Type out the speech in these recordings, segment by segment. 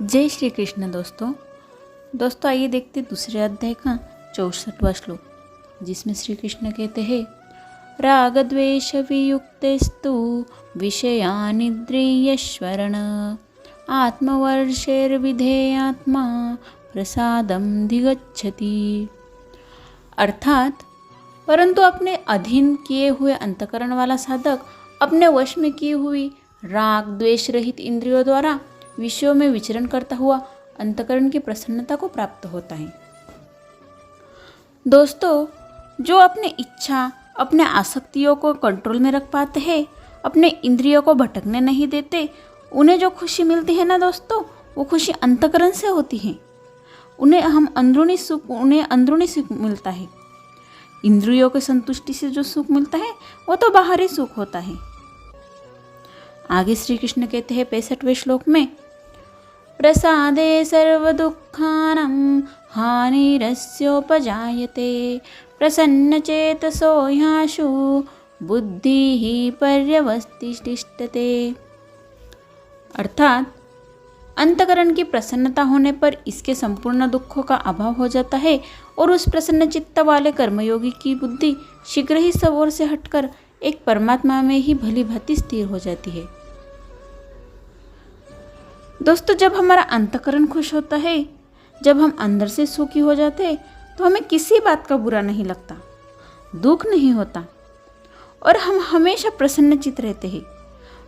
जय श्री कृष्ण दोस्तों आइए देखते दूसरे अध्याय का 64वां श्लोक, जिसमें श्री कृष्ण कहते हैं राग द्वेष वियुक्तेस्तु विषयानिन्द्रियश्वरण आत्मवर्षेर्विधेयात्मा प्रसादम धिगच्छति। अर्थात परंतु अपने अधीन किए हुए अंतकरण वाला साधक अपने वश में की हुई राग द्वेष रहित इंद्रियों द्वारा विषयों में विचरण करता हुआ अंतकरण की प्रसन्नता को प्राप्त होता है। दोस्तों, जो अपने इच्छा अपने आसक्तियों को कंट्रोल में रख पाते हैं, अपने इंद्रियों को भटकने नहीं देते, उन्हें जो खुशी मिलती है ना दोस्तों, वो खुशी अंतकरण से होती है। उन्हें अंदरूनी सुख मिलता है। इंद्रियों की संतुष्टि से जो सुख मिलता है वो तो बाहरी सुख होता है। आगे श्री कृष्ण कहते हैं 65वें श्लोक में प्रसादे सर्व दुखानां हानिरस्योपजायते प्रसन्न चेतसो ह्याशु बुद्धि पर्यवतिष्ठते। अर्थात अंतकरण की प्रसन्नता होने पर इसके संपूर्ण दुखों का अभाव हो जाता है और उस प्रसन्न चित्त वाले कर्मयोगी की बुद्धि शीघ्र ही सब ओर से हटकर एक परमात्मा में ही भली भांति स्थिर हो जाती है। दोस्तों, जब हमारा अंतकरण खुश होता है, जब हम अंदर से सुखी हो जाते हैं, तो हमें किसी बात का बुरा नहीं लगता, दुख नहीं होता और हम हमेशा प्रसन्नचित्त रहते हैं।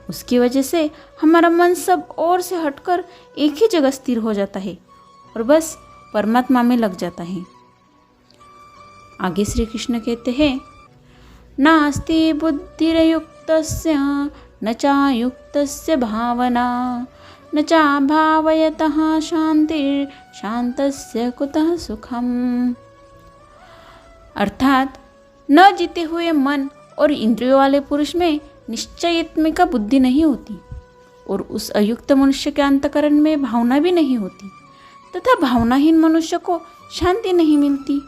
उसकी वजह से हमारा मन सब ओर से हटकर एक ही जगह स्थिर हो जाता है और बस परमात्मा में लग जाता है। आगे श्री कृष्ण कहते हैं नास्ति बुद्धिर्युक्तस्य न चायुक्तस्य भावना न चाभावयतः शांतिर्शान्तस्य कुतः सुखम। अर्थात न जीते हुए मन और इंद्रियों वाले पुरुष में निश्चयात्मिका बुद्धि नहीं होती और उस अयुक्त मनुष्य के अंतकरण में भावना भी नहीं होती तथा भावनाहीन मनुष्य को शांति नहीं मिलती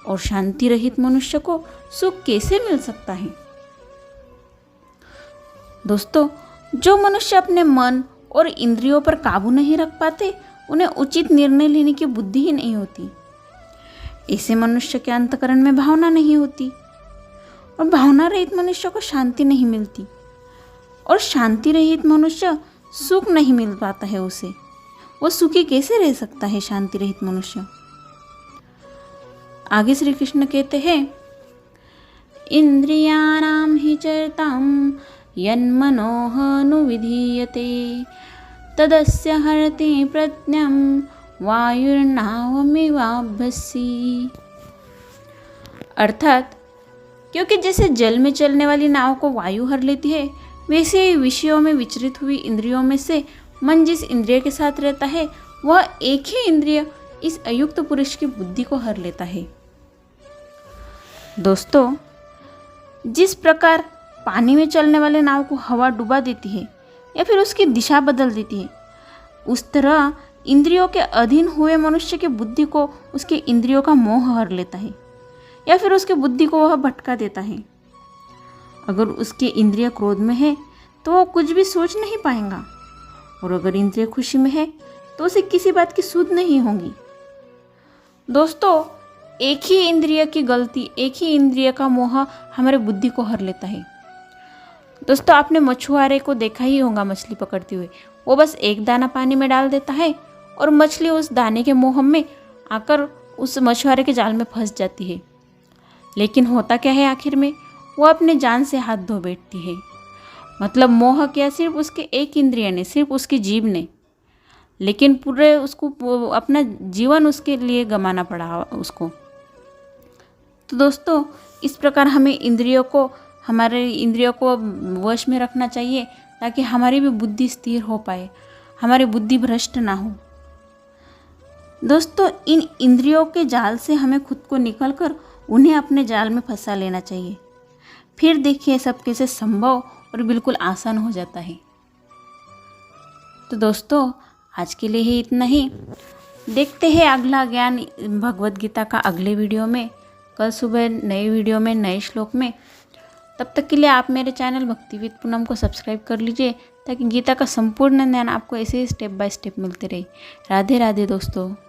और शांति रहित मनुष्य को सुख कैसे मिल सकता है। दोस्तों, जो मनुष्य अपने मन और इंद्रियों पर काबू नहीं रख पाते, उन्हें उचित निर्णय लेने की बुद्धि ही नहीं होती। ऐसे मनुष्य के अंतकरण में भावना नहीं होती और भावना रहित मनुष्य को शांति नहीं मिलती और शांति रहित मनुष्य सुख नहीं मिल पाता है उसे। वो सुखी कैसे रह सकता है शांति रहित मनुष्य। आगे श्री कृष्ण कहते हैं इंद्रियाणां हि चरतां यन्मनोऽनुविधीयते तदस्य हरति प्रज्ञां वायुर्नावमिवाभ्यसी। अर्थात क्योंकि जैसे जल में चलने वाली नाव को वायु हर लेती है, वैसे ही विषयों में विचरित हुई इंद्रियों में से मन जिस इंद्रिय के साथ रहता है, वह एक ही इंद्रिय इस अयुक्त पुरुष की बुद्धि को हर लेता है। दोस्तों, जिस प्रकार पानी में चलने वाले नाव को हवा डुबा देती है या फिर उसकी दिशा बदल देती है, उस तरह इंद्रियों के अधीन हुए मनुष्य की बुद्धि को उसके इंद्रियों का मोह हर लेता है या फिर उसकी बुद्धि को वह भटका देता है। अगर उसकी इंद्रिय क्रोध में है तो वो कुछ भी सोच नहीं पाएगा और अगर इंद्रिय खुशी में है तो उसे किसी बात की सुध नहीं होगी। दोस्तों, एक ही इंद्रिय की गलती, एक ही इंद्रिय का मोह हमारे बुद्धि को हर लेता है। दोस्तों, आपने मछुआरे को देखा ही होगा मछली पकड़ते हुए। वो बस एक दाना पानी में डाल देता है और मछली उस दाने के मोह में आकर उस मछुआरे के जाल में फंस जाती है। लेकिन होता क्या है आखिर में, वो अपने जान से हाथ धो बैठती है। मतलब मोह किया सिर्फ उसके एक इंद्रिय ने, सिर्फ उसकी जीभ ने, लेकिन पूरे उसको अपना जीवन उसके लिए गंवाना पड़ा उसको। तो दोस्तों, इस प्रकार हमें हमारे इंद्रियों को वश में रखना चाहिए ताकि हमारी भी बुद्धि स्थिर हो पाए, हमारी बुद्धि भ्रष्ट ना हो। दोस्तों, इन इंद्रियों के जाल से हमें खुद को निकलकर उन्हें अपने जाल में फंसा लेना चाहिए। फिर देखिए सब कैसे संभव और बिल्कुल आसान हो जाता है। तो दोस्तों, आज के लिए ही इतना ही। देखते हैं अगला ज्ञान भगवद गीता का अगले वीडियो में, कल सुबह नए वीडियो में नए श्लोक में। तब तक के लिए आप मेरे चैनल भक्ति विद पूनम को सब्सक्राइब कर लीजिए ताकि गीता का संपूर्ण ज्ञान आपको ऐसे ही स्टेप बाय स्टेप मिलते रहे। राधे राधे दोस्तों।